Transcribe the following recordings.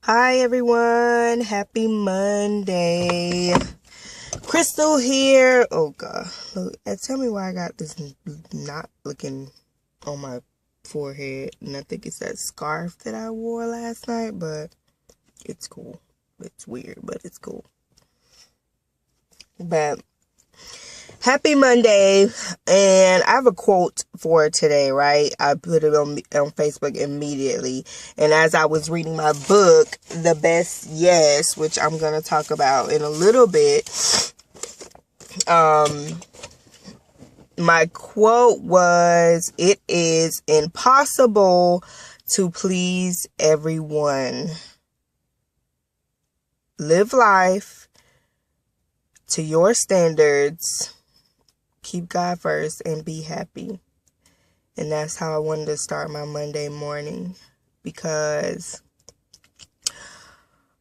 Hi everyone, happy Monday. Crystal here. Oh god, look, tell me why I got this knot looking on my forehead, and I think it's that scarf that I wore last night, but it's cool. It's weird, but it's cool. But happy Monday, and I have a quote for today, right? I put it on Facebook immediately, and as I was reading my book, The Best Yes, which I'm going to talk about in a little bit, my quote was, "It is impossible to please everyone. Live life to your standards. Keep God first and be happy." And that's how I wanted to start my Monday morning, because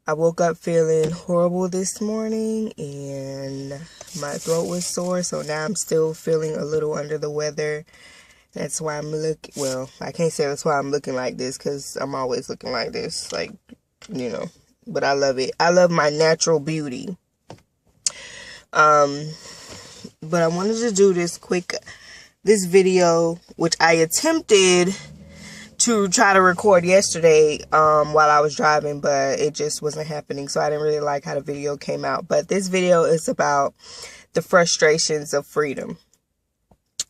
I woke up feeling horrible this morning and my throat was sore. So now I'm still feeling a little under the weather. That's why I'm I can't say that's why I'm looking like this, because I'm always looking like this, but I love it. I love my natural beauty. But I wanted to do this video, which I attempted to try to record yesterday while I was driving, but it just wasn't happening, so I didn't really like how the video came out. But this video is about the frustrations of freedom,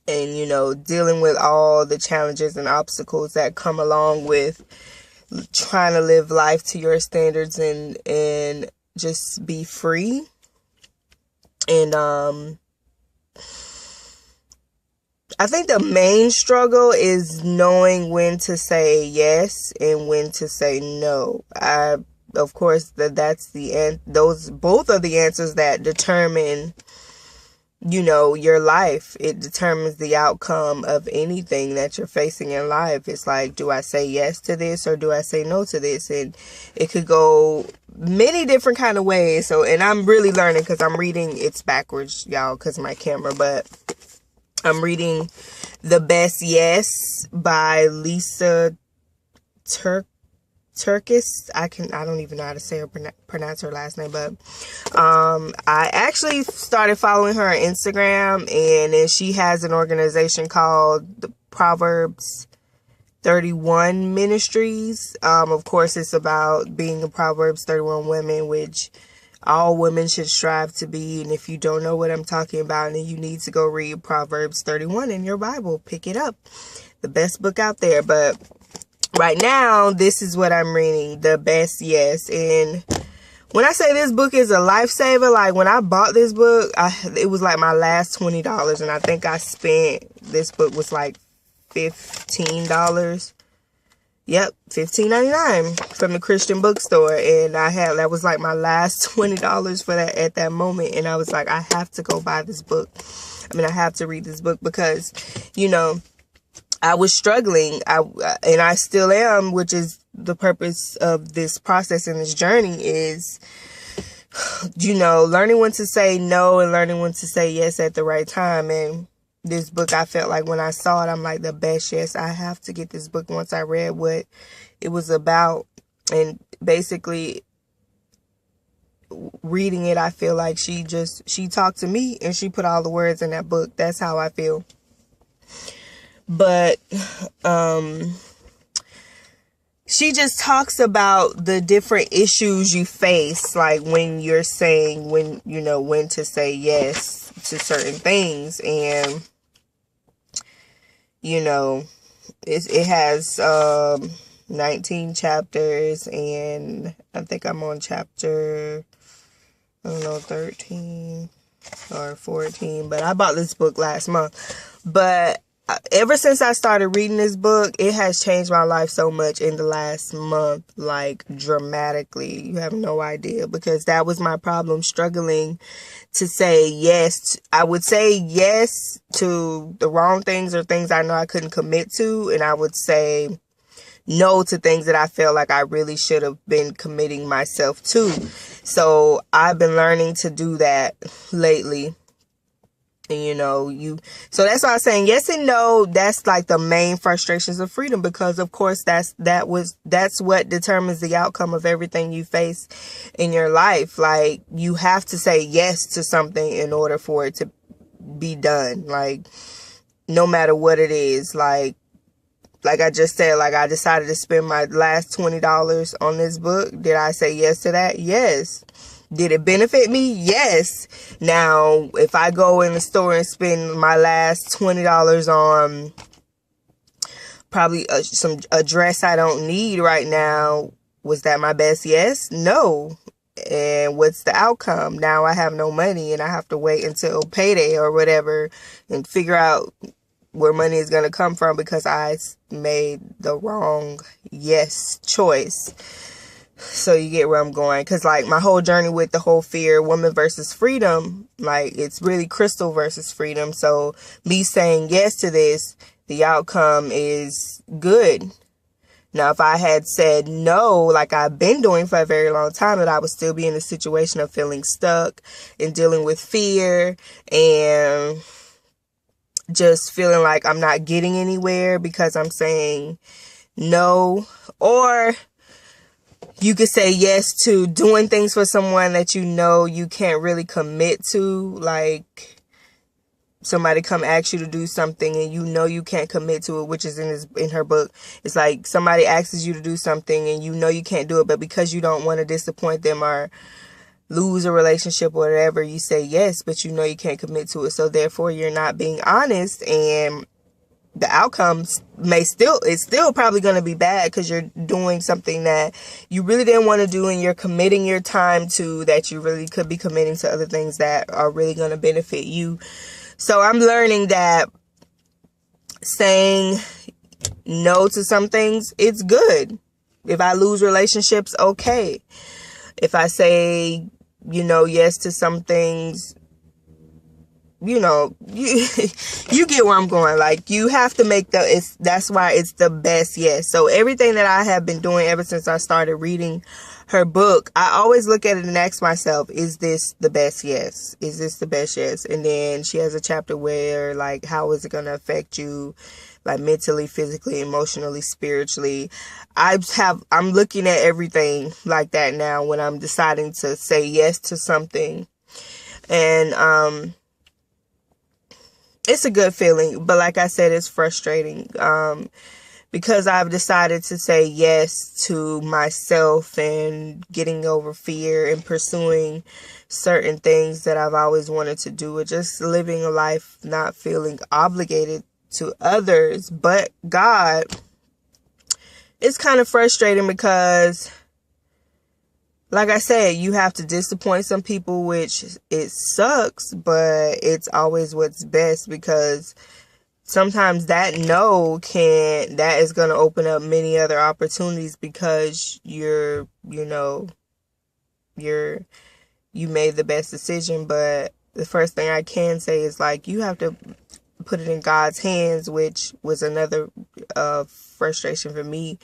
and dealing with all the challenges and obstacles that come along with trying to live life to your standards and just be free. And I think the main struggle is knowing when to say yes and when to say no. Of course, that's the end. Those both are the answers that determine, your life. It determines the outcome of anything that you're facing in life. It's like, do I say yes to this or do I say no to this? And it could go many different kind of ways. So, and I'm really learning, because I'm reading, it's backwards, y'all, because of my camera, but I'm reading The Best Yes by Lysa TerKeurst. I don't even know how to say or pronounce her last name, but I actually started following her on Instagram, and then she has an organization called the Proverbs 31 Ministries. Of course, it's about being a Proverbs 31 woman, which all women should strive to be. And if you don't know what I'm talking about, then you need to go read Proverbs 31 in your Bible. Pick it up. The best book out there. But right now, this is what I'm reading. The Best Yes. And when I say this book is a lifesaver, like when I bought this book, it was like my last $20. And I think this book was like $15. Yep, $15.99 from the Christian bookstore, and that was like my last $20 for that at that moment. And I was like, I have to go buy this book. I have to read this book, because I was struggling, and I still am, which is the purpose of this process and this journey, is learning when to say no and learning when to say yes at the right time. And this book, I felt like when I saw it, I'm like, the best yes. I have to get this book. Once I read what it was about, and basically reading it, I feel like she talked to me and she put all the words in that book. That's how I feel. But she just talks about the different issues you face, like when you're saying when to say yes to certain things. And it has 19 chapters, and I think I'm on chapter, 13 or 14, but I bought this book last month. But ever since I started reading this book, it has changed my life so much in the last month, like dramatically. You have no idea, because that was my problem, struggling to say yes. I would say yes to the wrong things or things I know I couldn't commit to, and I would say no to things that I felt like I really should have been committing myself to. So I've been learning to do that lately. And so that's why I'm saying yes and no. That's like the main frustrations of freedom, because of course that's what determines the outcome of everything you face in your life. Like, you have to say yes to something in order for it to be done. Like, no matter what it is. Like I just said, like, I decided to spend my last $20 on this book. Did I say yes to that? Yes. Did it benefit me? Yes. Now, if I go in the store and spend my last $20 on probably a dress I don't need right now, was that my best yes? No. And what's the outcome? Now I have no money and I have to wait until payday or whatever and figure out where money is going to come from because I made the wrong yes choice. So you get where I'm going. Because, like, my whole journey with the whole fear, woman versus freedom, like, it's really Crystal versus freedom. So me saying yes to this, the outcome is good. Now, if I had said no, like I've been doing for a very long time, that I would still be in a situation of feeling stuck and dealing with fear and just feeling like I'm not getting anywhere because I'm saying no. Or you could say yes to doing things for someone that you can't really commit to. Like, somebody come ask you to do something and you can't commit to it, which is in her book. It's like somebody asks you to do something and you can't do it, but because you don't want to disappoint them or lose a relationship or whatever, you say yes, but you can't commit to it. So therefore you're not being honest, and the outcomes it's still probably going to be bad because you're doing something that you really didn't want to do, and you're committing your time to that you really could be committing to other things that are really going to benefit you. So I'm learning that saying no to some things, it's good. If I lose relationships, okay. If I say, yes to some things, you get where I'm going. Like, you have to make that's why it's the best yes. So everything that I have been doing ever since I started reading her book, I always look at it and ask myself, is this the best yes? Is this the best yes? And then she has a chapter where, like, how is it going to affect you, like, mentally, physically, emotionally, spiritually. I'm looking at everything like that now when I'm deciding to say yes to something. And it's a good feeling, but like I said, it's frustrating because I've decided to say yes to myself and getting over fear and pursuing certain things that I've always wanted to do, or just living a life not feeling obligated to others but God. It's kind of frustrating because, like I said, you have to disappoint some people, which it sucks, but it's always what's best, because sometimes that no that is going to open up many other opportunities, because you made the best decision. But the first thing I can say is, like, you have to put it in God's hands, which was another frustration for me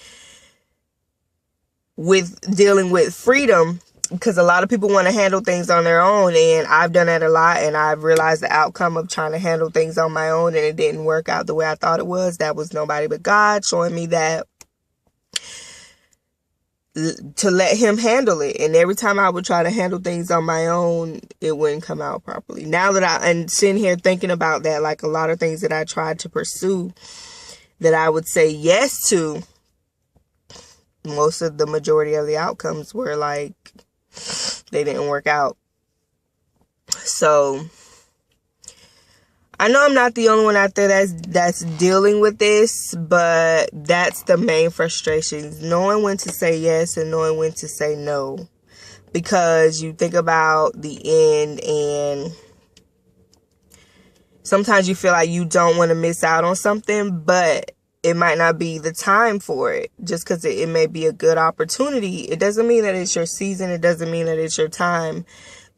with dealing with freedom, because a lot of people want to handle things on their own, and I've done that a lot, and I've realized the outcome of trying to handle things on my own, and it didn't work out the way I thought it was. That was nobody but God showing me that to let him handle it. And every time I would try to handle things on my own, it wouldn't come out properly. Now that I'm sitting here thinking about that, like, a lot of things that I tried to pursue that I would say yes to, most of the majority of the outcomes were like, they didn't work out. So I know I'm not the only one out there that's dealing with this, but that's the main frustration, knowing when to say yes and knowing when to say no. Because you think about the end, and sometimes you feel like you don't want to miss out on something, but it might not be the time for it. Just because it may be a good opportunity, it doesn't mean that it's your season. It doesn't mean that it's your time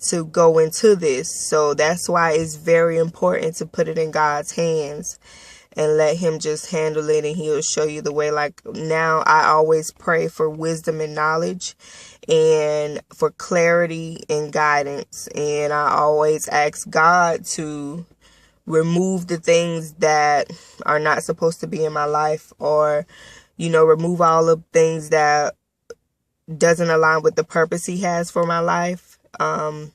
to go into this. So that's why it's very important to put it in God's hands and let him just handle it, and he'll show you the way. Like, now I always pray for wisdom and knowledge and for clarity and guidance, and I always ask God to remove the things that are not supposed to be in my life, or, remove all of things that doesn't align with the purpose he has for my life. And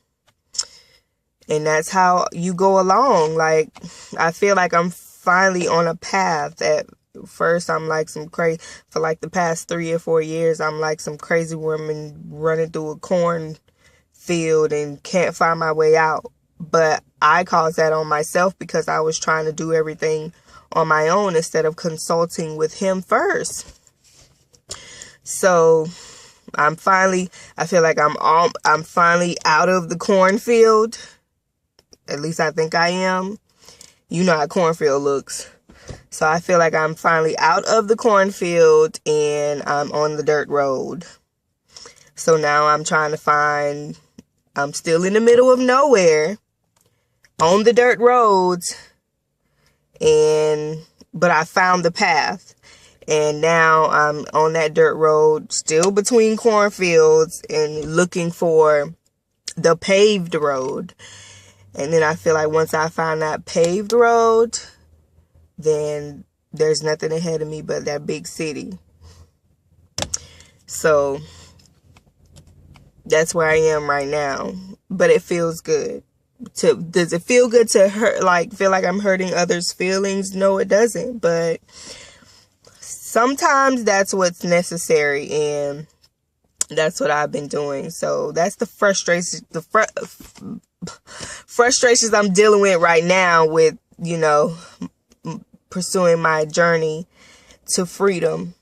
that's how you go along. Like, I feel like I'm finally on a path. At first, I'm like some crazy, for like the past 3 or 4 years, I'm like some crazy woman running through a cornfield and can't find my way out. But I caused that on myself because I was trying to do everything on my own instead of consulting with him first. So I feel like I'm finally out of the cornfield. At least I think I am. You know how a cornfield looks. So I feel like I'm finally out of the cornfield and I'm on the dirt road. So now I'm still in the middle of nowhere on the dirt roads, but I found the path. And now I'm on that dirt road, still between cornfields, and looking for the paved road. And then I feel like once I find that paved road, then there's nothing ahead of me but that big city. So that's where I am right now. But it feels good. Does it feel good to feel like I'm hurting others' feelings? No, it doesn't. But sometimes that's what's necessary, and that's what I've been doing. So that's the frustrations I'm dealing with right now with, pursuing my journey to freedom.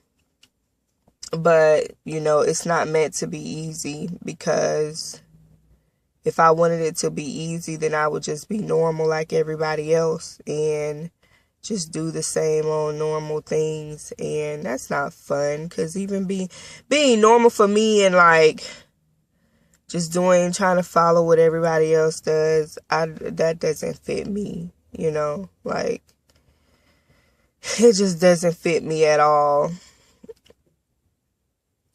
But, it's not meant to be easy, because if I wanted it to be easy, then I would just be normal like everybody else and just do the same old normal things. And that's not fun, because even being normal for me and like just trying to follow what everybody else does, that doesn't fit me, like, it just doesn't fit me at all.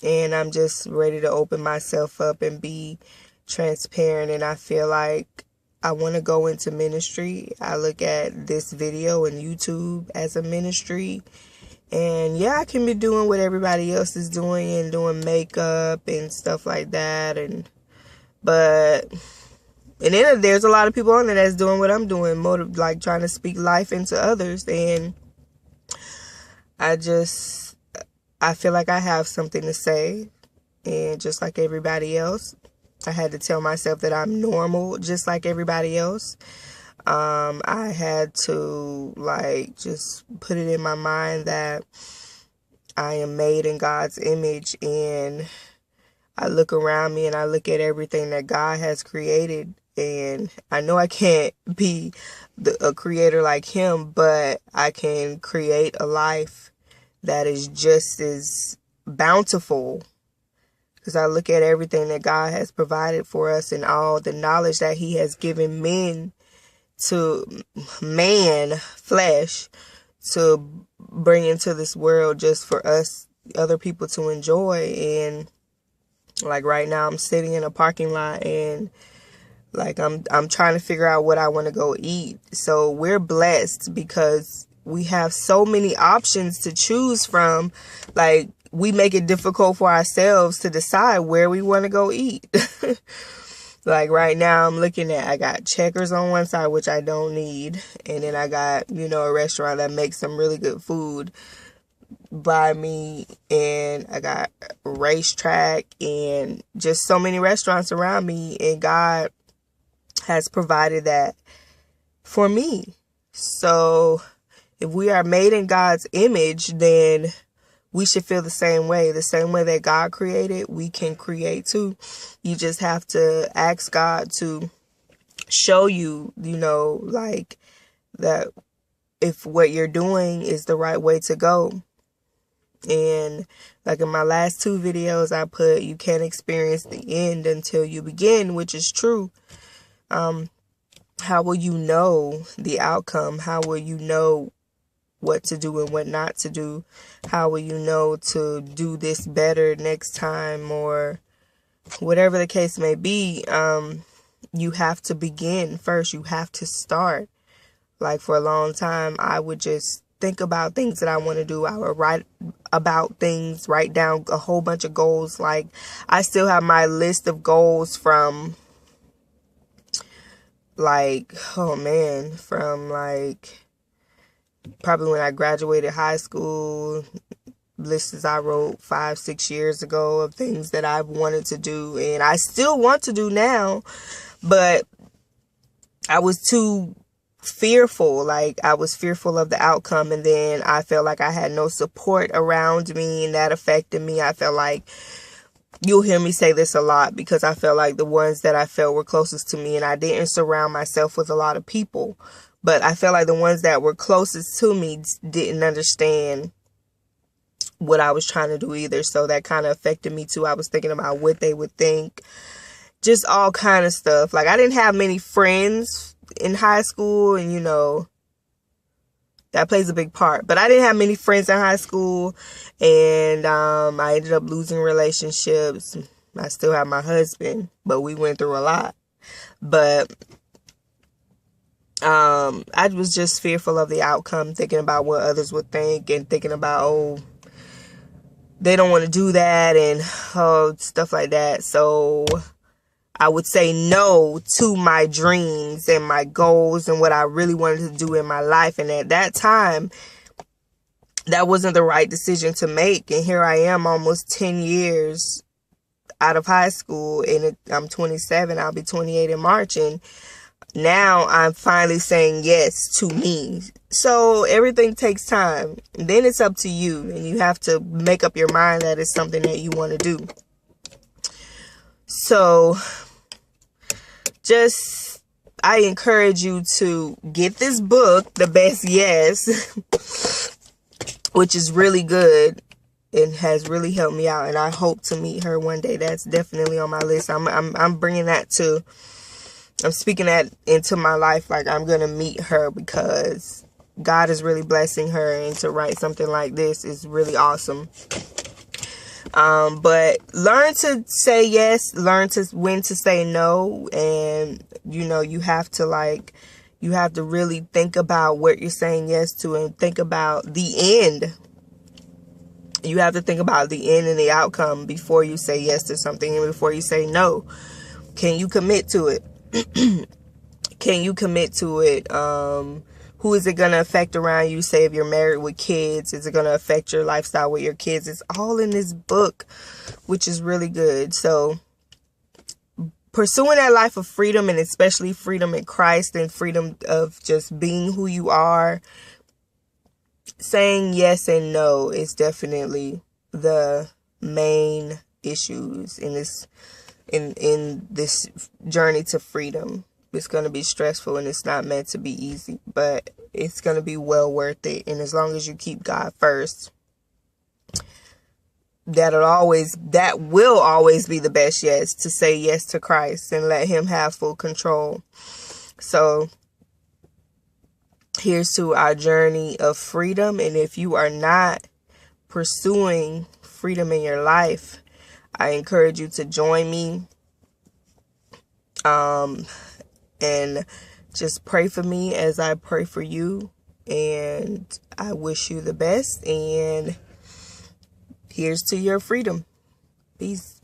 And I'm just ready to open myself up and be transparent. And I feel like I want to go into ministry. I look at this video and YouTube as a ministry. And yeah, I can be doing what everybody else is doing and doing makeup and stuff like that. And then there's a lot of people on there that's doing what I'm doing, like trying to speak life into others. And I feel like I have something to say. And just like everybody else, I had to tell myself that I'm normal, just like everybody else. I had to just put it in my mind that I am made in God's image, and I look around me and I look at everything that God has created, and I know I can't be a creator like him, but I can create a life that is just as bountiful, because I look at everything that God has provided for us and all the knowledge that he has given flesh, to bring into this world just for us, other people to enjoy. And like right now I'm sitting in a parking lot and like I'm trying to figure out what I want to go eat. So we're blessed because we have so many options to choose from. Like, we make it difficult for ourselves to decide where we want to go eat. Like right now I got Checkers on one side, which I don't need. And then I got, a restaurant that makes some really good food by me. And I got Racetrack and just so many restaurants around me. And God has provided that for me. So if we are made in God's image, then we should feel the same way. The same way that God created, we can create too. You just have to ask God to show you, that if what you're doing is the right way to go. And like in my last 2 videos, I put, you can't experience the end until you begin, which is true. How will you know the outcome? How will you know what to do and what not to do? How will you know to do this better next time, or whatever the case may be? You have to begin first. You have to start. Like, for a long time, I would just think about things that I want to do. I would write about things, write down a whole bunch of goals. Like, I still have my list of goals from, like, oh man, from like probably when I graduated high school. Lists I wrote 5-6 years ago of things that I've wanted to do and I still want to do now, but I was too fearful. Like, I was fearful of the outcome, and then I felt like I had no support around me, and that affected me. I felt like, you'll hear me say this a lot, because I felt like the ones that I felt were closest to me, and I didn't surround myself with a lot of people, but I felt like the ones that were closest to me didn't understand what I was trying to do either. So that kind of affected me too. I was thinking about what they would think, just all kind of stuff. Like, I didn't have many friends in high school, and that plays a big part. But I didn't have many friends in high school, and I ended up losing relationships. I still have my husband, but we went through a lot. But I was just fearful of the outcome, thinking about what others would think, and thinking about, oh, they don't want to do that, and stuff like that. So I would say no to my dreams and my goals and what I really wanted to do in my life. And at that time, that wasn't the right decision to make. And here I am, almost 10 years out of high school, and I'm 27. I'll be 28 in March, and now I'm finally saying yes to me. So everything takes time. Then it's up to you, and you have to make up your mind that it's something that you want to do. So I encourage you to get this book, The Best Yes, which is really good. It has really helped me out, and I hope to meet her one day. That's definitely on my list. I'm bringing that to. I'm speaking that into my life. Like, I'm going to meet her, because God is really blessing her, and to write something like this is really awesome. But learn to say yes, learn to when to say no. And, you have to really think about what you're saying yes to, and think about the end. You have to think about the end and the outcome before you say yes to something, and before you say no. Can you commit to it? Can you commit to it? Who is it going to affect around you? Say if you're married with kids, is it going to affect your lifestyle with your kids? It's all in this book, which is really good. So pursuing that life of freedom, and especially freedom in Christ, and freedom of just being who you are, saying yes and no is definitely the main issues in this journey to freedom. It's going to be stressful, and it's not meant to be easy, but it's going to be well worth it. And as long as you keep God first, that will always be the best yes, to say yes to Christ and let him have full control. So here's to our journey of freedom. And if you are not pursuing freedom in your life, I encourage you to join me, and just pray for me as I pray for you. And I wish you the best, and here's to your freedom. Peace.